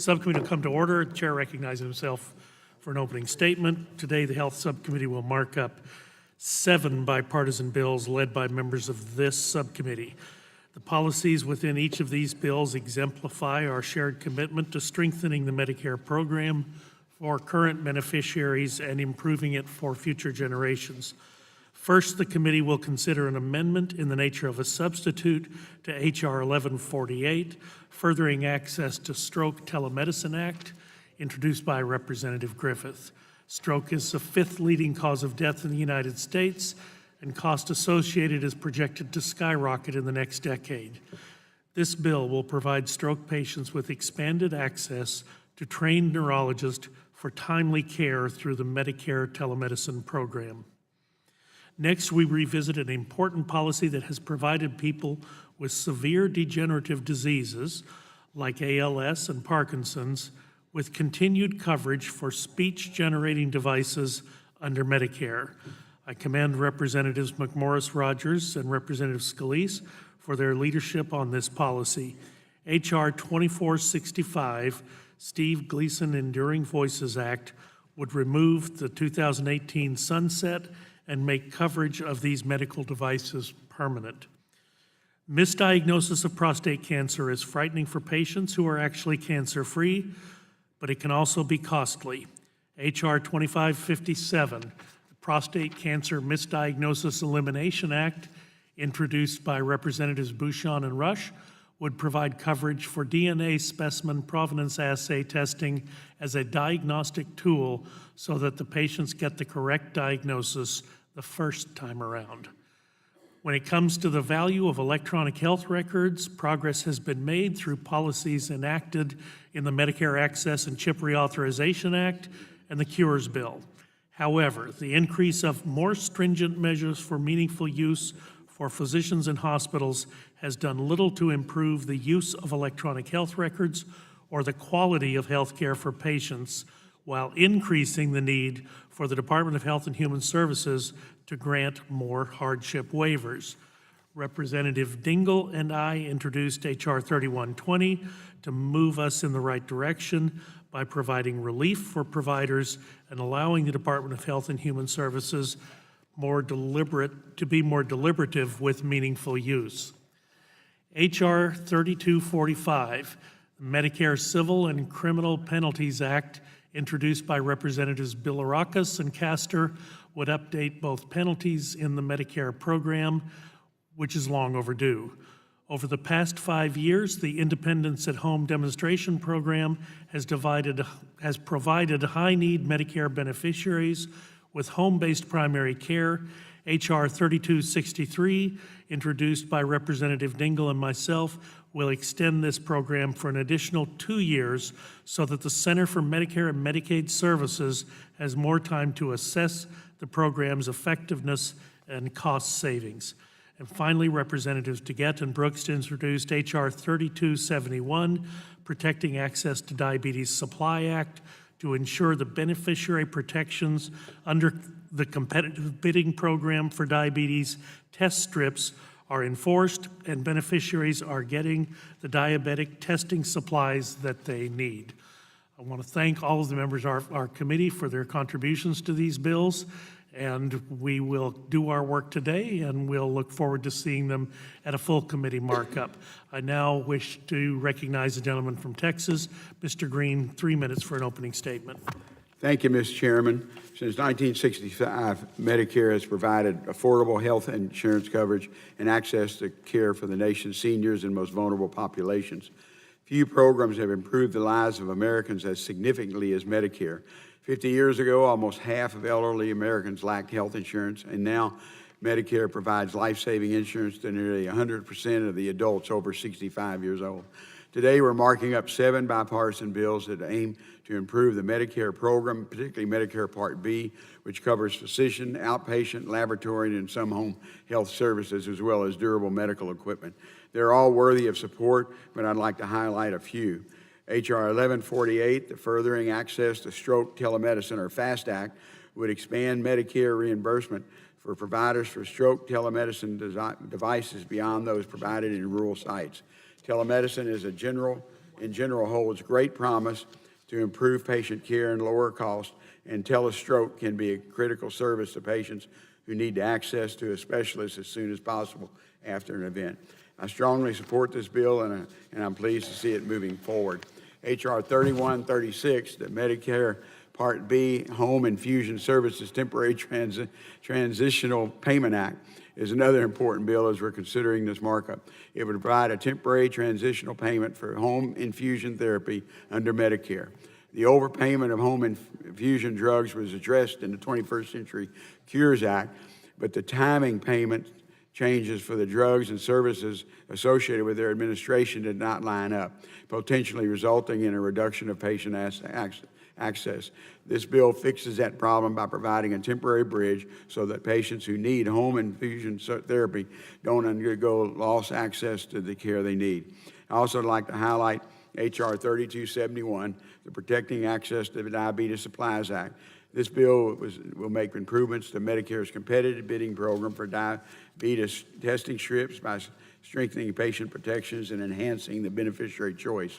Subcommittee will come to order. The chair recognizes himself for an opening statement. Today, the Health Subcommittee will mark up 7 bipartisan bills led by members of this subcommittee. The policies within each of these bills exemplify our shared commitment to strengthening the Medicare program for current beneficiaries and improving it for future generations. First, the committee will consider an amendment in the nature of a substitute to H.R. 1148, Furthering Access to Stroke Telemedicine Act, introduced by Representative Griffith. Stroke is the 5th leading cause of death in the United States, and cost associated is projected to skyrocket in the next decade. This bill will provide stroke patients with expanded access to trained neurologists for timely care through the Medicare telemedicine program. Next, we revisit an important policy that has provided people with severe degenerative diseases like ALS and Parkinson's with continued coverage for speech-generating devices under Medicare. I commend Representatives McMorris Rogers and Representative Scalise for their leadership on this policy. H.R. 2465, Steve Gleason Enduring Voices Act, would remove the 2018 sunset and make coverage of these medical devices permanent. Misdiagnosis of prostate cancer is frightening for patients who are actually cancer-free, but it can also be costly. H.R. 2557, the Prostate Cancer Misdiagnosis Elimination Act, introduced by Representatives Bouchon and Rush, would provide coverage for DNA specimen provenance assay testing as a diagnostic tool so that the patients get the correct diagnosis the first time around. When it comes to the value of electronic health records, progress has been made through policies enacted in the Medicare Access and Chip Reauthorization Act and the Cures Bill. However, the increase of more stringent measures for meaningful use for physicians and hospitals has done little to improve the use of electronic health records or the quality of health care for patients, while increasing the need for the Department of Health and Human Services to grant more hardship waivers. Representative Dingle and I introduced H.R. 3120 to move us in the right direction by providing relief for providers and allowing the Department of Health and Human Services to be more deliberative with meaningful use. H.R. 3245, the Medicare Civil and Criminal Penalties Act, introduced by Representatives Bilirakis and Castor, would update both penalties in the Medicare program, which is long overdue. Over the past 5 years, the Independence at Home demonstration program has provided high-need Medicare beneficiaries with home-based primary care. H.R. 3263, introduced by Representative Dingle and myself, will extend this program for an additional 2 years so that the Center for Medicare and Medicaid Services has more time to assess the program's effectiveness and cost savings. And finally, Representatives DeGette and Brooks introduced H.R. 3271, Protecting Access to Diabetes Supply Act, to ensure the beneficiary protections under the competitive bidding program for diabetes test strips are enforced and beneficiaries are getting the diabetic testing supplies that they need. I want to thank all of the members of our committee for their contributions to these bills, and we will do our work today, and we'll look forward to seeing them at a full committee markup. I now wish to recognize the gentleman from Texas, Mr. Green, 3 minutes for an opening statement. Thank you, Mr. Chairman. Since 1965, Medicare has provided affordable health insurance coverage and access to care for the nation's seniors and most vulnerable populations. Few programs have improved the lives of Americans as significantly as Medicare. 50 years ago, almost half of elderly Americans lacked health insurance, and now Medicare provides life-saving insurance to nearly 100% of the adults over 65 years old. Today, we're marking up 7 bipartisan bills that aim to improve the Medicare program, particularly Medicare Part B, which covers physician, outpatient, laboratory, and some home health services, as well as durable medical equipment. They're all worthy of support, but I'd like to highlight a few. H.R. 1148, the Furthering Access to Stroke Telemedicine, or FAST Act, would expand Medicare reimbursement for providers for stroke telemedicine devices beyond those provided in rural sites. Telemedicine is a general in general holds great promise to improve patient care and lower cost, and telestroke can be a critical service to patients who need access to a specialist as soon as possible after an event. I strongly support this bill, and I'm pleased to see it moving forward. H.R. 3136, the Medicare Part B Home Infusion Services Temporary Transitional Payment Act, is another important bill as we're considering this markup. It would provide a temporary transitional payment for home infusion therapy under Medicare. The overpayment of home infusion drugs was addressed in the 21st Century Cures Act, but the timing payment changes for the drugs and services associated with their administration did not line up, potentially resulting in a reduction of patient access. This bill fixes that problem by providing a temporary bridge so that patients who need home infusion therapy don't undergo lost access to the care they need. I also like to highlight H.R. 3271, the Protecting Access to the Diabetes Supplies Act. This bill will make improvements to Medicare's competitive bidding program for diabetes testing strips by strengthening patient protections and enhancing the beneficiary choice.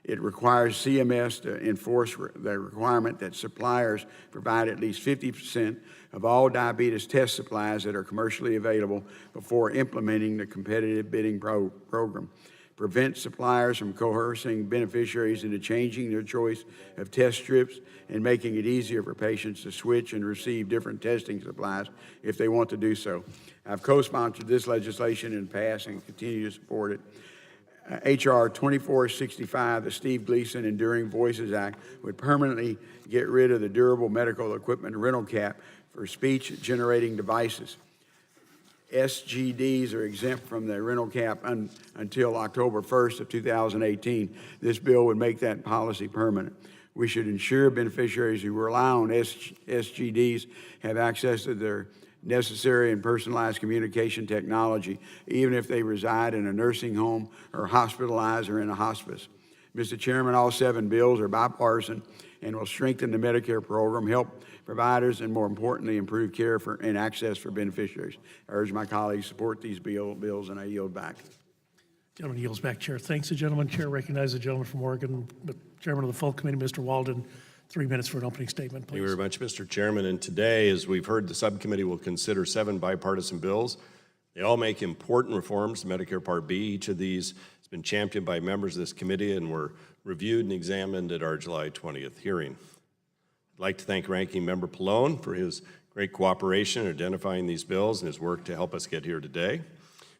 It requires CMS to enforce the requirement that suppliers provide at least 50% of all diabetes test supplies that are commercially available before implementing the competitive bidding program. Prevent suppliers from coercing beneficiaries into changing their choice of test strips and making it easier for patients to switch and receive different testing supplies if they want to do so. I've co-sponsored this legislation in the past and continue to support it. H.R. 2465, the Steve Gleason Enduring Voices Act, would permanently get rid of the durable medical equipment rental cap for speech-generating devices. SGDs are exempt from the rental cap until October 1st of 2018. This bill would make that policy permanent. We should ensure beneficiaries who rely on SGDs have access to their necessary and personalized communication technology, even if they reside in a nursing home or hospitalized or in a hospice. Mr. Chairman, all 7 bills are bipartisan and will strengthen the Medicare program, help providers, and more importantly, improve care and access for beneficiaries. I urge my colleagues to support these bills, and I yield back. Gentleman yields back, Chair. Thanks, the gentleman. Chair recognizes the gentleman from Oregon, the Chairman of the full committee, Mr. Walden. 3 minutes for an opening statement, please. Thank you very much, Mr. Chairman. And today, as we've heard, the subcommittee will consider 7 bipartisan bills. They all make important reforms to Medicare Part B. Each of these has been championed by members of this committee and were reviewed and examined at our July 20th hearing. I'd like to thank Ranking Member Pallone for his great cooperation in identifying these bills and his work to help us get here today.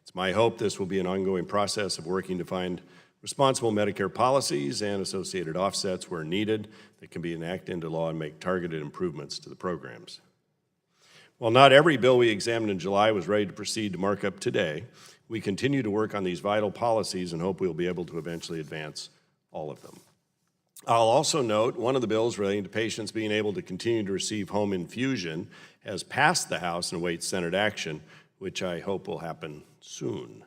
It's my hope this will be an ongoing process of working to find responsible Medicare policies and associated offsets where needed that can be enacted into law and make targeted improvements to the programs. While not every bill we examined in July was ready to proceed to markup today, we continue to work on these vital policies and hope we'll be able to eventually advance all of them. I'll also note one of the bills relating to patients being able to continue to receive home infusion has passed the House and awaits Senate action, which I hope will happen soon.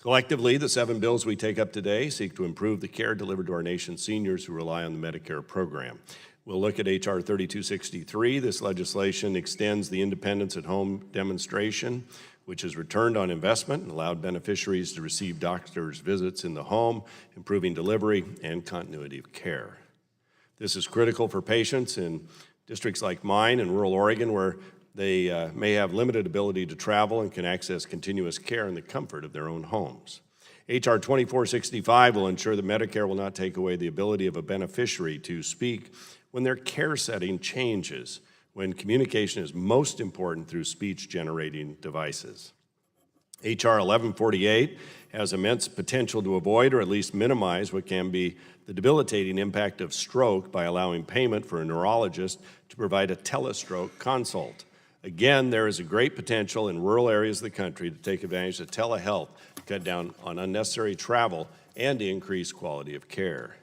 Collectively, the 7 bills we take up today seek to improve the care delivered to our nation's seniors who rely on the Medicare program. We'll look at H.R. 3263. This legislation extends the Independence at Home demonstration, which is returned on investment and allowed beneficiaries to receive doctor's visits in the home, improving delivery and continuity of care. This is critical for patients in districts like mine in rural Oregon, where they may have limited ability to travel and can access continuous care in the comfort of their own homes. H.R. 2465 will ensure that Medicare will not take away the ability of a beneficiary to speak when their care setting changes, when communication is most important through speech-generating devices. H.R. 1148 has immense potential to avoid or at least minimize what can be the debilitating impact of stroke by allowing payment for a neurologist to provide a telestroke consult. Again, there is a great potential in rural areas of the country to take advantage of telehealth, to cut down on unnecessary travel, and to increase quality of care.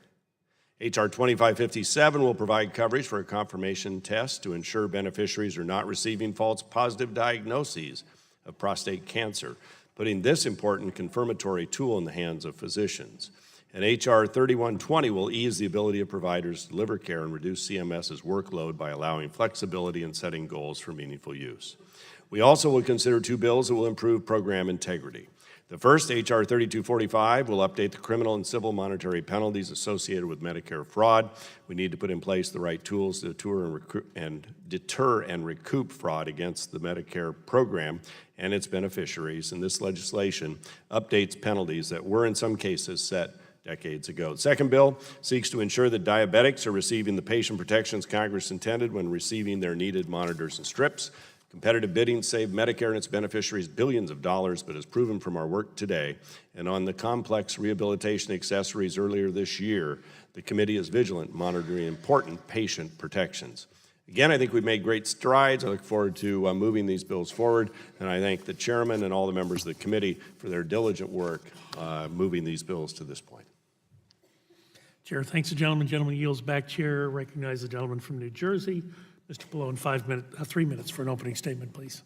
H.R. 2557 will provide coverage for a confirmation test to ensure beneficiaries are not receiving false positive diagnoses of prostate cancer, putting this important confirmatory tool in the hands of physicians. And H.R. 3120 will ease the ability of providers to deliver care and reduce CMS's workload by allowing flexibility and setting goals for meaningful use. We also will consider 2 bills that will improve program integrity. The first, H.R. 3245, will update the criminal and civil monetary penalties associated with Medicare fraud. We need to put in place the right tools to deter and recoup fraud against the Medicare program and its beneficiaries, and this legislation updates penalties that were in some cases set decades ago. The second bill seeks to ensure that diabetics are receiving the patient protections Congress intended when receiving their needed monitors and strips. Competitive bidding saved Medicare and its beneficiaries billions of dollars, but as proven from our work today and on the complex rehabilitation accessories earlier this year, the committee is vigilant, monitoring important patient protections. Again, I think we've made great strides. I look forward to moving these bills forward, and I thank the chairman and all the members of the committee for their diligent work moving these bills to this point. Chair thanks the gentleman. Gentleman yields back. Chair recognize the gentleman from New Jersey. Mr. Pallone, 3 minutes for an opening statement, please.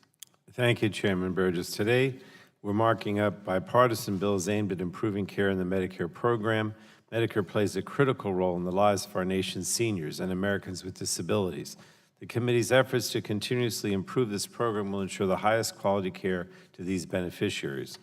Thank you, Chairman Burgess. Today, we're marking up bipartisan bills aimed at improving care in the Medicare program. Medicare plays a critical role in the lives of our nation's seniors and Americans with disabilities. The committee's efforts to continuously improve this program will ensure the highest quality care to these beneficiaries.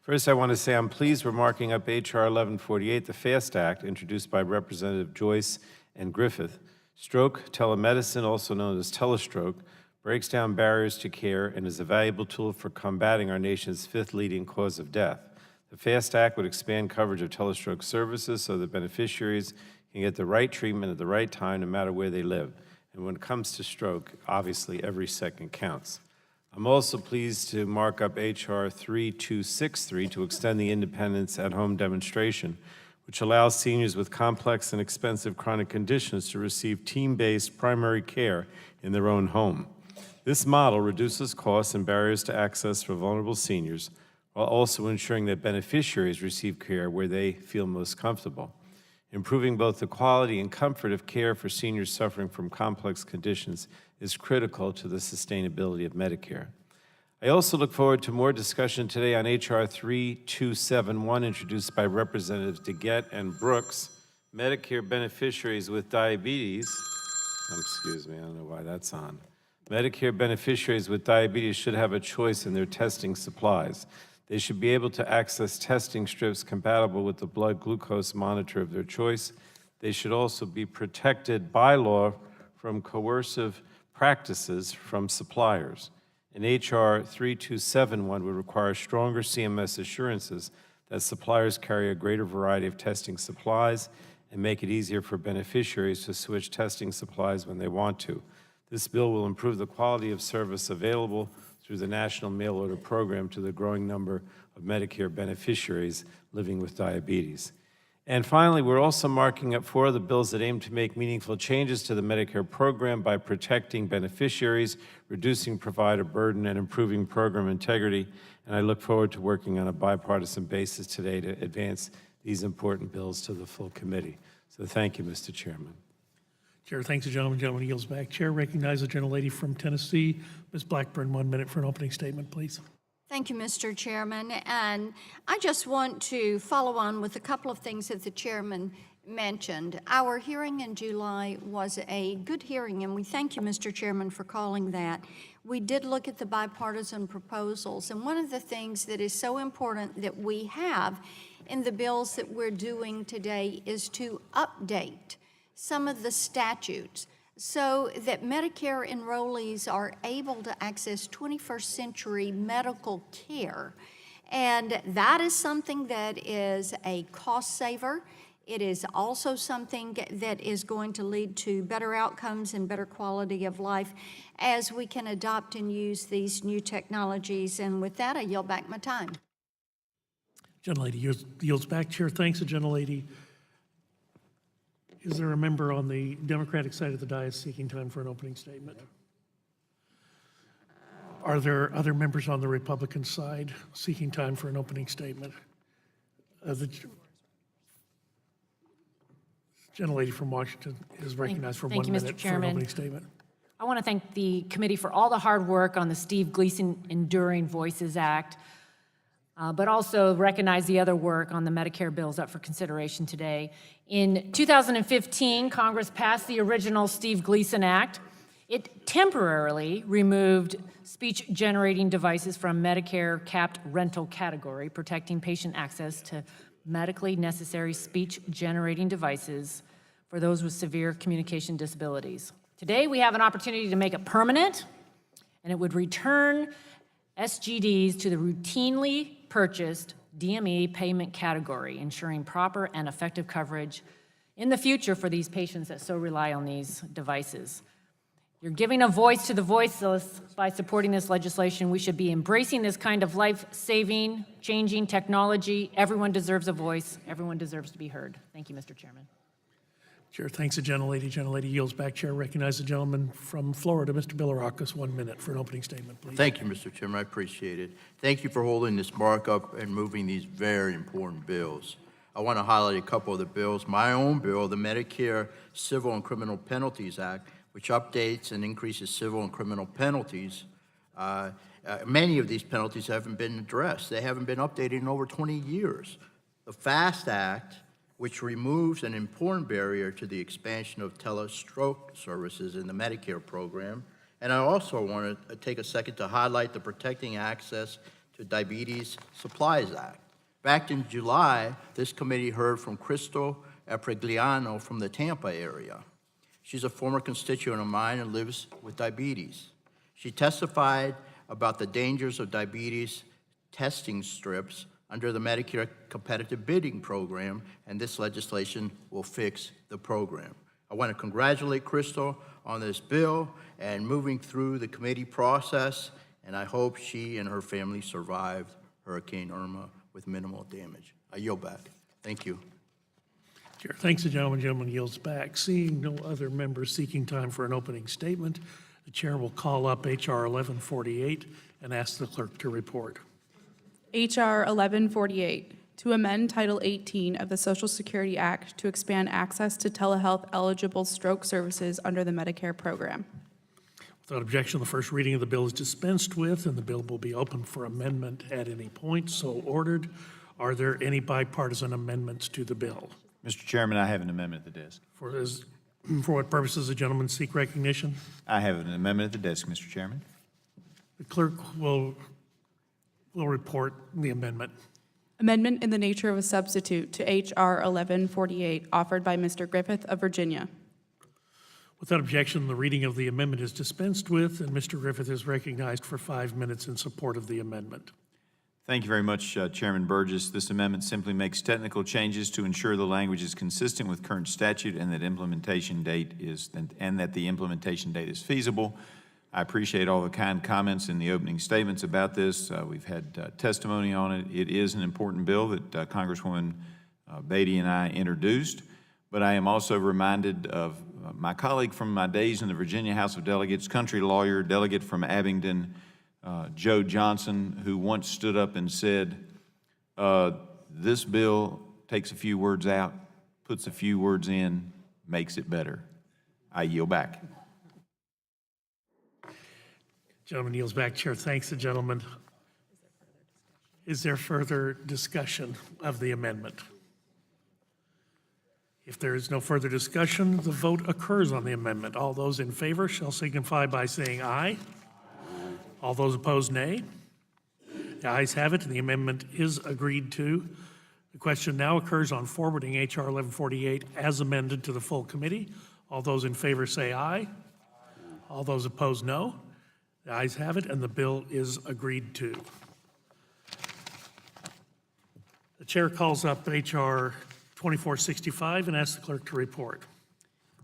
First, I want to say I'm pleased we're marking up H.R. 1148, the FAST Act, introduced by Representative Joyce and Griffith. Stroke telemedicine, also known as telestroke, breaks down barriers to care and is a valuable tool for combating our nation's fifth leading cause of death. The FAST Act would expand coverage of telestroke services so that beneficiaries can get the right treatment at the right time no matter where they live. And when it comes to stroke, obviously every second counts. I'm also pleased to mark up H.R. 3263 to extend the Independence at Home demonstration, which allows seniors with complex and expensive chronic conditions to receive team-based primary care in their own home. This model reduces costs and barriers to access for vulnerable seniors, while also ensuring that beneficiaries receive care where they feel most comfortable. Improving both the quality and comfort of care for seniors suffering from complex conditions is critical to the sustainability of Medicare. I also look forward to more discussion today on H.R. 3271, introduced by Representatives DeGette and Brooks. Medicare beneficiaries with diabetes, excuse me, I don't know why that's on. Medicare beneficiaries with diabetes should have a choice in their testing supplies. They should be able to access testing strips compatible with the blood glucose monitor of their choice. They should also be protected by law from coercive practices from suppliers. And H.R. 3271 would require stronger CMS assurances that suppliers carry a greater variety of testing supplies and make it easier for beneficiaries to switch testing supplies when they want to. This bill will improve the quality of service available through the National Mail Order Program to the growing number of Medicare beneficiaries living with diabetes. And finally, we're also marking up 4 other bills that aim to make meaningful changes to the Medicare program by protecting beneficiaries, reducing provider burden, and improving program integrity. And I look forward to working on a bipartisan basis today to advance these important bills to the full committee. So thank you, Mr. Chairman. Chair thanks the gentleman. Gentleman yields back. Chair recognizes the gentlelady from Tennessee. Ms. Blackburn, 1 minute for an opening statement, please. Thank you, Mr. Chairman. And I just want to follow on with a couple of things that the chairman mentioned. Our hearing in July was a good hearing, and we thank you, Mr. Chairman, for calling that. We did look at the bipartisan proposals, and one of the things that is so important that we have in the bills that we're doing today is to update some of the statutes so that Medicare enrollees are able to access 21st century medical care. And that is something that is a cost saver. It is also something that is going to lead to better outcomes and better quality of life as we can adopt and use these new technologies. And with that, I yield back my time. Gentlelady yields back. Chair thanks the gentlelady. Is there a member on the Democratic side of the dais seeking time for an opening statement? Are there other members on the Republican side seeking time for an opening statement? The gentlelady from Washington is recognized for 1 minute Mr. for an Chairman. opening statement. I want to thank the committee for all the hard work on the Steve Gleason Enduring Voices Act, but also recognize the other work on the Medicare bills up for consideration today. In 2015, Congress passed the original Steve Gleason Act. It temporarily removed speech-generating devices from Medicare capped rental category, protecting patient access to medically necessary speech-generating devices for those with severe communication disabilities. Today, we have an opportunity to make it permanent, and it would return SGDs to the routinely purchased DME payment category, ensuring proper and effective coverage in the future for these patients that so rely on these devices. You're giving a voice to the voiceless by supporting this legislation. We should be embracing this kind of life-saving, changing technology. Everyone deserves a voice. Everyone deserves to be heard. Thank you, Mr. Chairman. Chair thanks the gentlelady. Gentlelady yields back. Chair recognizes the gentleman from Florida, Mr. Bilirakis. 1 minute for an opening statement, please. Thank you, Mr. Chairman. I appreciate it. Thank you for holding this markup and moving these very important bills. I want to highlight a couple of the bills. My own bill, the Medicare Civil and Criminal Penalties Act, which updates and increases civil and criminal penalties. Many of these penalties haven't been addressed. They haven't been updated in over 20 years. The FAST Act, which removes an important barrier to the expansion of telestroke services in the Medicare program. And I also want to take a second to highlight the Protecting Access to Diabetes Supplies Act. Back in July, this committee heard from Crystal Apregliano from the Tampa area. She's a former constituent of mine and lives with diabetes. She testified about the dangers of diabetes testing strips under the Medicare competitive bidding program, and this legislation will fix the program. I want to congratulate Crystal on this bill and moving through the committee process, and I hope she and her family survived Hurricane Irma with minimal damage. I yield back. Thank you. Chair thanks the gentleman. Gentleman yields back. Seeing no other members seeking time for an opening statement, the chair will call up H.R. 1148 and ask the clerk to report. H.R. 1148, to amend Title 18 of the Social Security Act to expand access to telehealth-eligible stroke services under the Medicare program. Without objection, the first reading of the bill is dispensed with, and the bill will be open for amendment at any point. So ordered. Are there any bipartisan amendments to the bill? Mr. Chairman, I have an amendment at the desk. For what purposes the gentleman seek recognition? I have an amendment at the desk, Mr. Chairman. The clerk will report the amendment. Amendment in the nature of a substitute to H.R. 1148, offered by Mr. Griffith of Virginia. Without objection, the reading of the amendment is dispensed with, and Mr. Griffith is recognized for 5 minutes in support of the amendment. Thank you very much, Chairman Burgess. This amendment simply makes technical changes to ensure the language is consistent with current statute and that the implementation date is feasible. I appreciate all the kind comments in the opening statements about this. We've had testimony on it. It is an important bill that Congresswoman Beatty and I introduced, but I am also reminded of my colleague from my days in the Virginia House of Delegates, country lawyer, delegate from Abingdon, Joe Johnson, who once stood up and said, this bill takes a few words out, puts a few words in, makes it better. I yield back. Gentleman yields back. Chair thanks the gentleman. Is there further discussion of the amendment? If there is no further discussion, the vote occurs on the amendment. All those in favor shall signify by saying aye. All those opposed, nay. The ayes have it, and the amendment is agreed to. The question now occurs on forwarding H.R. 1148 as amended to the full committee. All those in favor say aye. All those opposed, no. The ayes have it, and the bill is agreed to. The chair calls up H.R. 2465 and asks the clerk to report.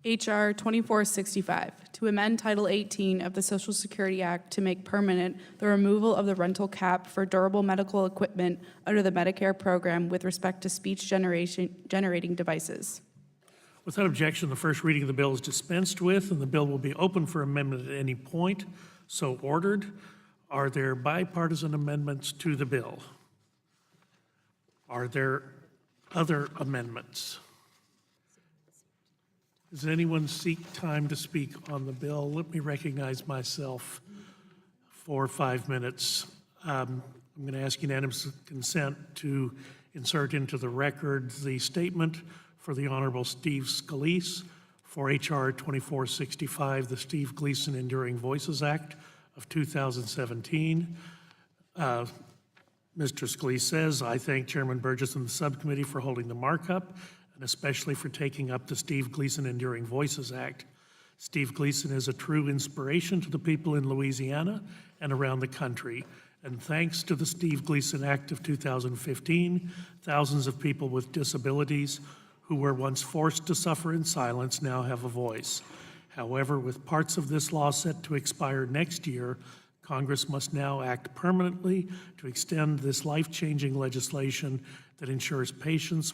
H.R. 2465, to amend Title 18 of the Social Security Act to make permanent the removal of the rental cap for durable medical equipment under the Medicare program with respect to speech-generating devices. Without objection, the first reading of the bill is dispensed with, and the bill will be open for amendment at any point. So ordered. Are there bipartisan amendments to the bill? Are there other amendments? Does anyone seek time to speak on the bill? Let me recognize myself for 5 minutes. I'm going to ask unanimous consent to insert into the record the statement for the Honorable Steve Scalise for H.R. 2465, the Steve Gleason Enduring Voices Act of 2017. Mr. Scalise says, "I thank Chairman Burgess and the subcommittee for holding the markup, and especially for taking up the Steve Gleason Enduring Voices Act. Steve Gleason is a true inspiration to the people in Louisiana and around the country. And thanks to the Steve Gleason Act of 2015, thousands of people with disabilities who were once forced to suffer in silence now have a voice. However, with parts of this law set to expire next year, Congress must now act permanently to extend this life-changing legislation that ensures patients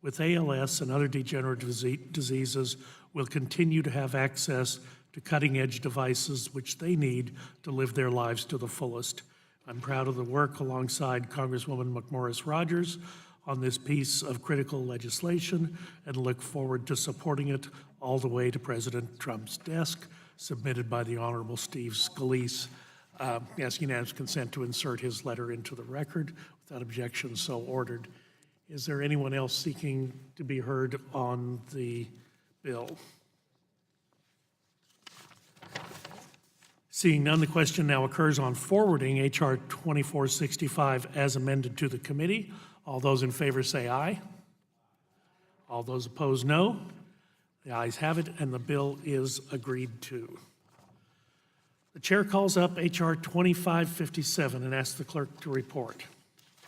with ALS and other degenerative diseases will continue to have access to cutting-edge devices which they need to live their lives to the fullest. I'm proud of the work alongside Congresswoman McMorris Rodgers on this piece of critical legislation and look forward to supporting it all the way to President Trump's desk, submitted by the Honorable Steve Scalise. Ask unanimous consent to insert his letter into the record. Without objection, so ordered. Is there anyone else seeking to be heard on the bill? Seeing none, the question now occurs on forwarding H.R. 2465 as amended to the committee. All those in favor say aye. All those opposed, no. The ayes have it, and the bill is agreed to. The chair calls up H.R. 2557 and asks the clerk to report.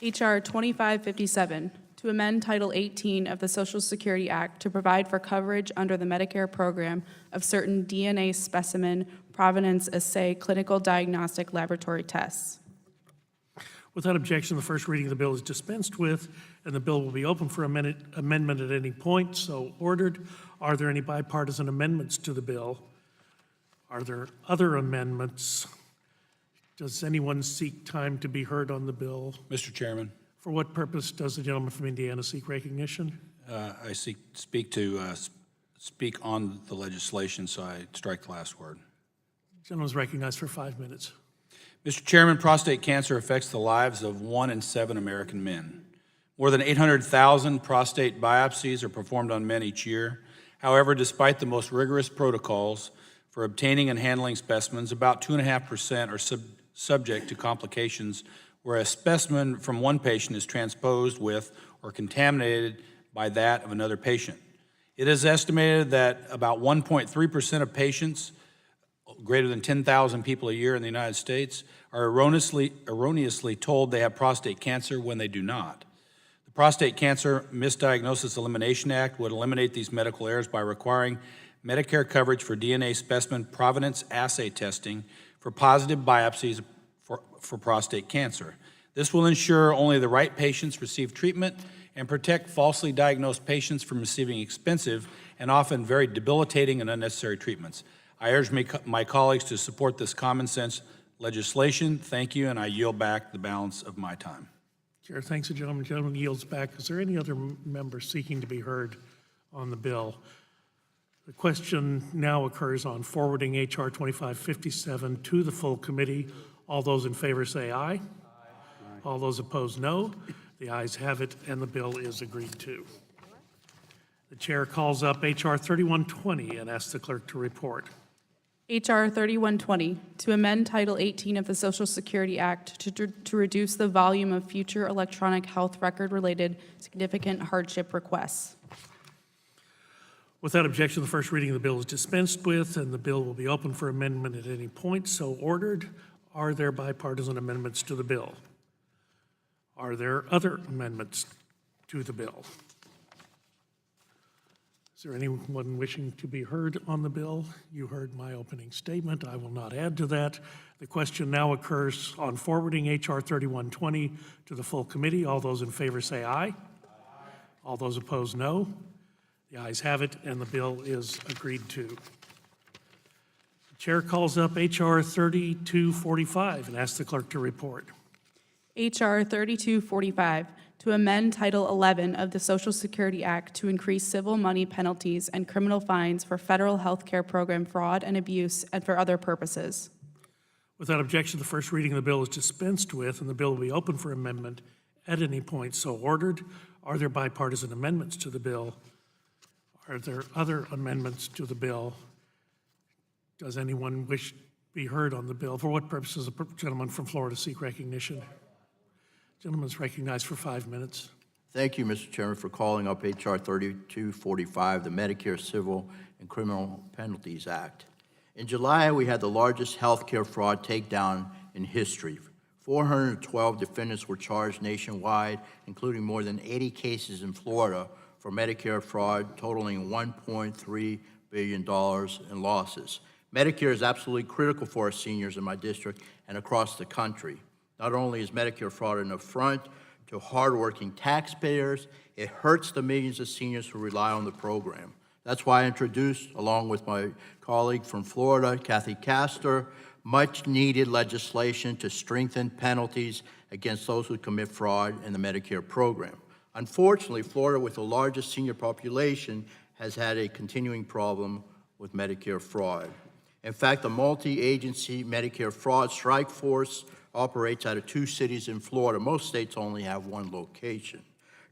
H.R. 2557, to amend Title 18 of the Social Security Act to provide for coverage under the Medicare program of certain DNA specimen provenance assay clinical diagnostic laboratory tests. Without objection, the first reading of the bill is dispensed with, and the bill will be open for amendment at any point, so ordered. Are there any bipartisan amendments to the bill? Are there other amendments? Does anyone seek time to be heard on the bill? Mr. Chairman, For what purpose does the gentleman from Indiana seek recognition? I speak on the legislation, so I strike the last word. The gentleman is recognized for 5 minutes. Mr. Chairman, prostate cancer affects the lives of 1 in 7 American men. More than 800,000 prostate biopsies are performed on men each year. However, despite the most rigorous protocols for obtaining and handling specimens, about 2.5% are subject to complications where a specimen from one patient is transposed with or contaminated by that of another patient. It is estimated that about 1.3% of patients, greater than 10,000 people a year in the United States, are erroneously told they have prostate cancer when they do not. The Prostate Cancer Misdiagnosis Elimination Act would eliminate these medical errors by requiring Medicare coverage for DNA specimen provenance assay testing for positive biopsies for prostate cancer. This will ensure only the right patients receive treatment and protect falsely diagnosed patients from receiving expensive and often very debilitating and unnecessary treatments. I urge my colleagues to support this common sense legislation. Thank you, and I yield back the balance of my time. Chair thanks the gentleman. The gentleman yields back. Is there any other member seeking to be heard on the bill? The question now occurs on forwarding H.R. 2557 to the full committee. All those in favor say aye. Aye. All those opposed, no. The ayes have it, and the bill is agreed to. The chair calls up H.R. 3120 and asks the clerk to report. H.R. 3120, to amend Title 18 of the Social Security Act to reduce the volume of future electronic health record-related significant hardship requests. Without objection, the first reading of the bill is dispensed with, and the bill will be open for amendment at any point, so ordered. Are there bipartisan amendments to the bill? Are there other amendments to the bill? Is there anyone wishing to be heard on the bill? You heard my opening statement. I will not add to that. The question now occurs on forwarding H.R. 3120 to the full committee. All those in favor say aye. Aye. All those opposed, no. The ayes have it, and the bill is agreed to. The chair calls up H.R. 3245 and asks the clerk to report. H.R. 3245, to amend Title 11 of the Social Security Act to increase civil money penalties and criminal fines for federal health care program fraud and abuse and for other purposes. Without objection, the first reading of the bill is dispensed with, and the bill will be open for amendment at any point, so ordered. Are there bipartisan amendments to the bill? Are there other amendments to the bill? Does anyone wish to be heard on the bill? For what purpose does the gentleman from Florida seek recognition? Gentleman's recognized for 5 minutes. Thank you, Mr. Chairman, for calling up H.R. 3245, the Medicare Civil and Criminal Penalties Act. In July, we had the largest healthcare fraud takedown in history. 412 defendants were charged nationwide, including more than 80 cases in Florida for Medicare fraud, totaling $1.3 billion in losses. Medicare is absolutely critical for our seniors in my district and across the country. Not only is Medicare fraud an affront to hardworking taxpayers, it hurts the millions of seniors who rely on the program. That's why I introduced, along with my colleague from Florida, Kathy Castor, much-needed legislation to strengthen penalties against those who commit fraud in the Medicare program. Unfortunately, Florida, with the largest senior population, has had a continuing problem with Medicare fraud. In fact, the multi-agency Medicare fraud strike force operates out of 2 cities in Florida. Most states only have 1 location.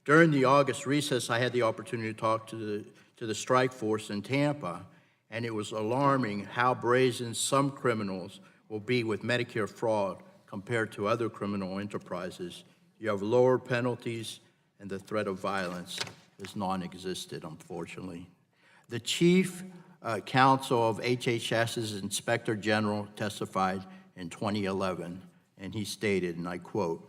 During the August recess, I had the opportunity to talk to the strike force in Tampa, and it was alarming how brazen some criminals will be with Medicare fraud compared to other criminal enterprises. You have lower penalties, and the threat of violence is non-existent, unfortunately. The chief counsel of HHS's Inspector General testified in 2011, and he stated, and I quote,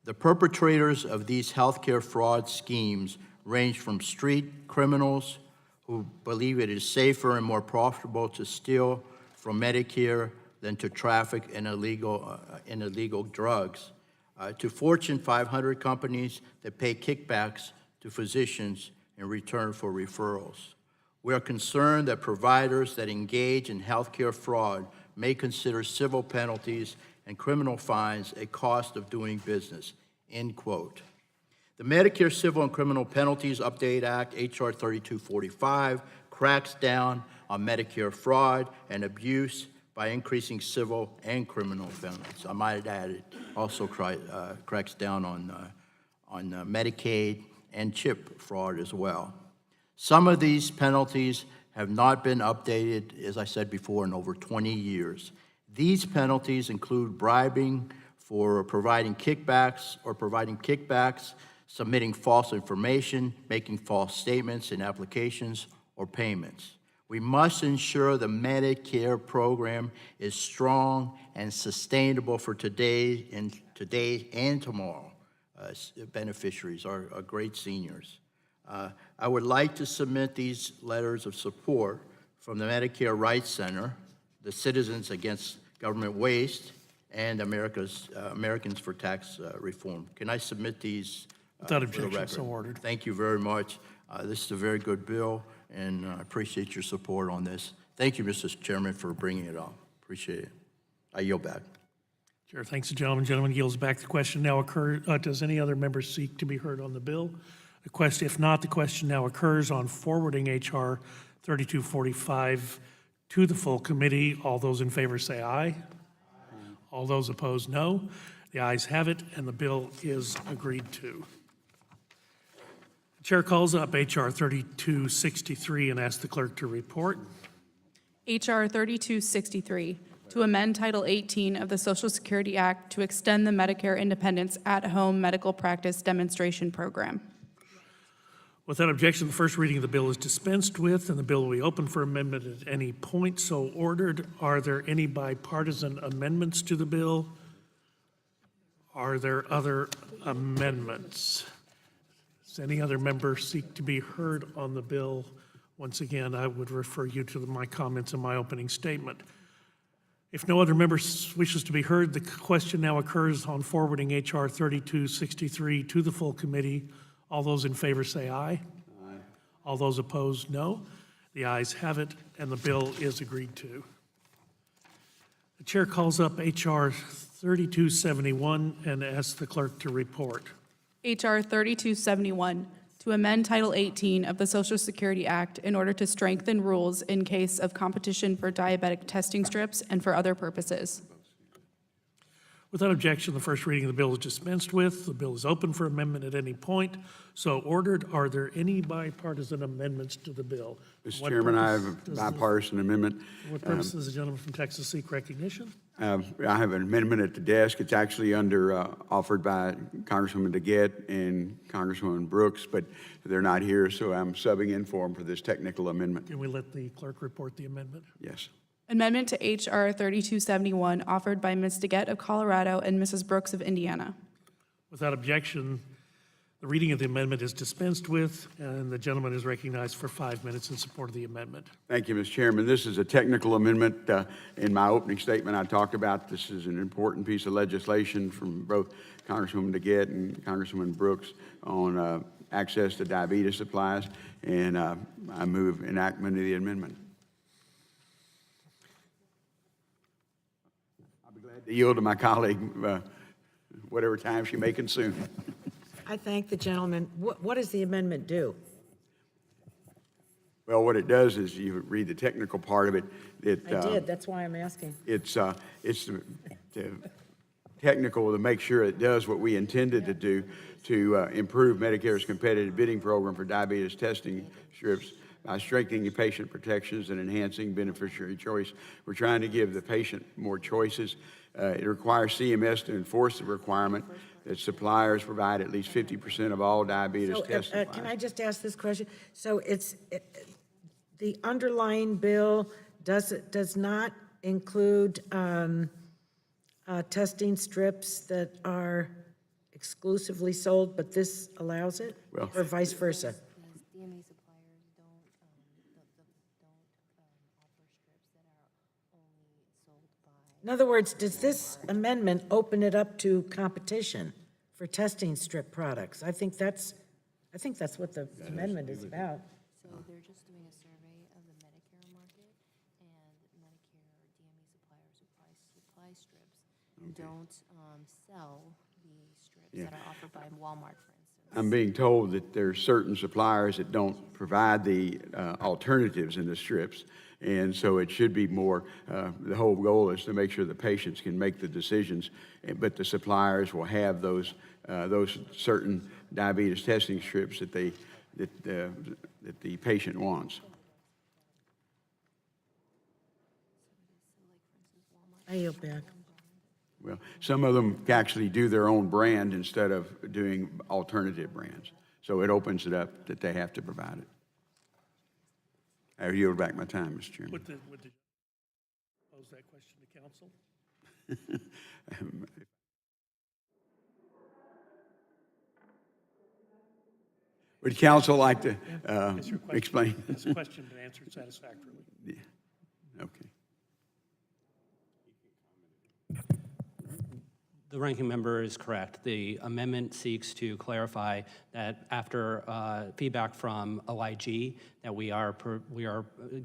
"The perpetrators of these healthcare fraud schemes range from street criminals who believe it is safer and more profitable to steal from Medicare than to traffic in illegal drugs, to Fortune 500 companies that pay kickbacks to physicians in return for referrals. We are concerned that providers that engage in healthcare fraud may consider civil penalties and criminal fines a cost of doing business," end quote. The Medicare Civil and Criminal Penalties Update Act, H.R. 3245, cracks down on Medicare fraud and abuse by increasing civil and criminal penalties. I might add, it also cracks down on Medicaid and CHIP fraud as well. Some of these penalties have not been updated, as I said before, in over 20 years. These penalties include bribing for providing kickbacks, submitting false information, making false statements in applications or payments. We must ensure the Medicare program is strong and sustainable for today and tomorrow. Beneficiaries are great seniors. I would like to submit these letters of support from the Medicare Rights Center, the Citizens Against Government Waste, and Americans for Tax Reform. Can I submit these Without for the objection, record? so ordered. Thank you very much. This is a very good bill, and I appreciate your support on this. Thank you, Mr. Chairman, for bringing it up. Appreciate it. I yield back. Chair thanks the gentleman. Gentleman yields back. The question now occurs. Does any other member seek to be heard on the bill? If not, the question now occurs on forwarding H.R. 3245 to the full committee. All those in favor say aye. All those opposed, no. The ayes have it, and the bill is agreed to. The chair calls up H.R. 3263 and asks the clerk to report. H.R. 3263, to amend Title 18 of the Social Security Act to extend the Medicare Independence at-home medical practice demonstration program. Without objection, the first reading of the bill is dispensed with, and the bill will be open for amendment at any point. So ordered. Are there any bipartisan amendments to the bill? Are there other amendments? Does any other member seek to be heard on the bill? Once again, I would refer you to my comments in my opening statement. If no other member wishes to be heard, the question now occurs on forwarding H.R. 3263 to the full committee. All those in favor say aye. Aye. All those opposed, no. The ayes have it, and the bill is agreed to. The chair calls up H.R. 3271 and asks the clerk to report. H.R. 3271, to amend Title 18 of the Social Security Act in order to strengthen rules in case of competition for diabetic testing strips and for other purposes. Without objection, the first reading of the bill is dispensed with. The bill is open for amendment at any point. So ordered. Are there any bipartisan amendments to the bill? Mr. What Chairman, I purpose have a does bipartisan amendment. What purpose does the gentleman from Texas seek recognition? I have an amendment at the desk. It's actually offered by Congresswoman DeGette and Congresswoman Brooks, but they're not here, so I'm subbing in for them for this technical amendment. Can we let the clerk report the amendment? Yes. Amendment to H.R. 3271, offered by Ms. DeGette of Colorado and Mrs. Brooks of Indiana. Without objection, the reading of the amendment is dispensed with, and the gentleman is recognized for 5 minutes in support of the amendment. Thank you, Mr. Chairman. This is a technical amendment. In my opening statement, I talked about this is an important piece of legislation from both Congresswoman DeGette and Congresswoman Brooks on access to diabetes supplies, and I move enactment of the amendment. I'll be glad to yield to my colleague whatever time she may consume. I thank the gentleman. What does the amendment do? Well, what it does is you read the technical part of it. I did, that's why I'm asking. It's the technical to make sure it does what we intended to do to improve Medicare's competitive bidding program for diabetes testing strips by strengthening patient protections and enhancing beneficiary choice. We're trying to give the patient more choices. It requires CMS to enforce the requirement that suppliers provide at least 50% of all diabetes test supplies. Can I just ask this question? So the underlying bill does not include testing strips that are exclusively sold, but this allows it? Well- Or vice versa? DME suppliers don't offer strips that are only sold by. In other words, does this amendment open it up to competition for testing strip products? I think that's what the amendment is about. So they're just doing a survey of the Medicare market, and Medicare DME suppliers who supply strips don't sell the strips that are offered by Walmart, for instance. I'm being told that there's certain suppliers that don't provide the alternatives in the strips. And so it should be more, the whole goal is to make sure the patients can make the decisions, but the suppliers will have those certain diabetes testing strips that the patient wants. I yield back. Well, some of them actually do their own brand instead of doing alternative brands. So it opens it up that they have to provide it. I yield back my time, Mr. Chairman. Would the pose that question to council? Would council like to explain? This question been answered satisfactorily. Yeah. Okay. The ranking member is correct. The amendment seeks to clarify that after feedback from OIG, that we are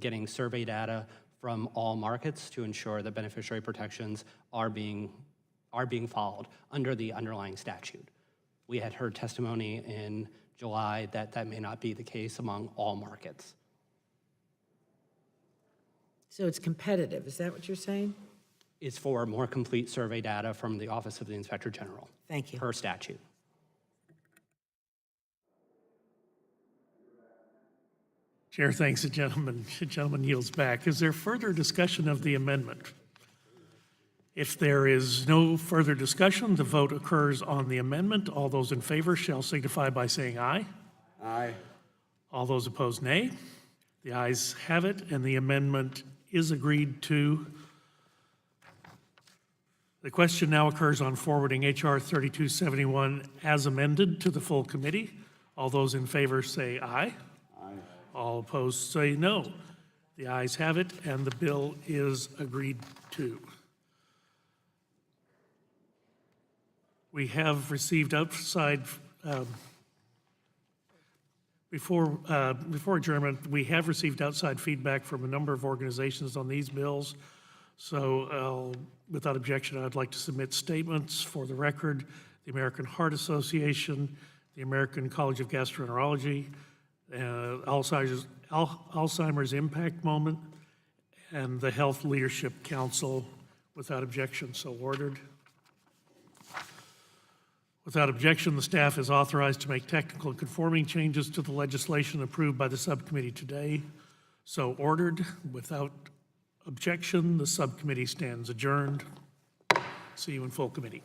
getting survey data from all markets to ensure that beneficiary protections are being followed under the underlying statute. We had heard testimony in July that that may not be the case among all markets. So it's competitive, is that what you're saying? It's for more complete survey data from the Office of the Inspector General. Thank you. Per statute. Chair thanks the gentleman. The gentleman yields back. Is there further discussion of the amendment? If there is no further discussion, the vote occurs on the amendment. All those in favor shall signify by saying aye. Aye. All those opposed, nay. The ayes have it, and the amendment is agreed to. The question now occurs on forwarding H.R. 3271 as amended to the full committee. All those in favor say aye. Aye. All opposed say no. The ayes have it, and the bill is agreed to. We have received outside, before adjournment, we have received outside feedback from a number of organizations on these bills. So without objection, I'd like to submit statements for the record. The American Heart Association, the American College of Gastroenterology, Alzheimer's Impact Moment, and the Health Leadership Council. Without objection, so ordered. Without objection, the staff is authorized to make technical conforming changes to the legislation approved by the subcommittee today. So ordered. Without objection, the subcommittee stands adjourned. See you in full committee.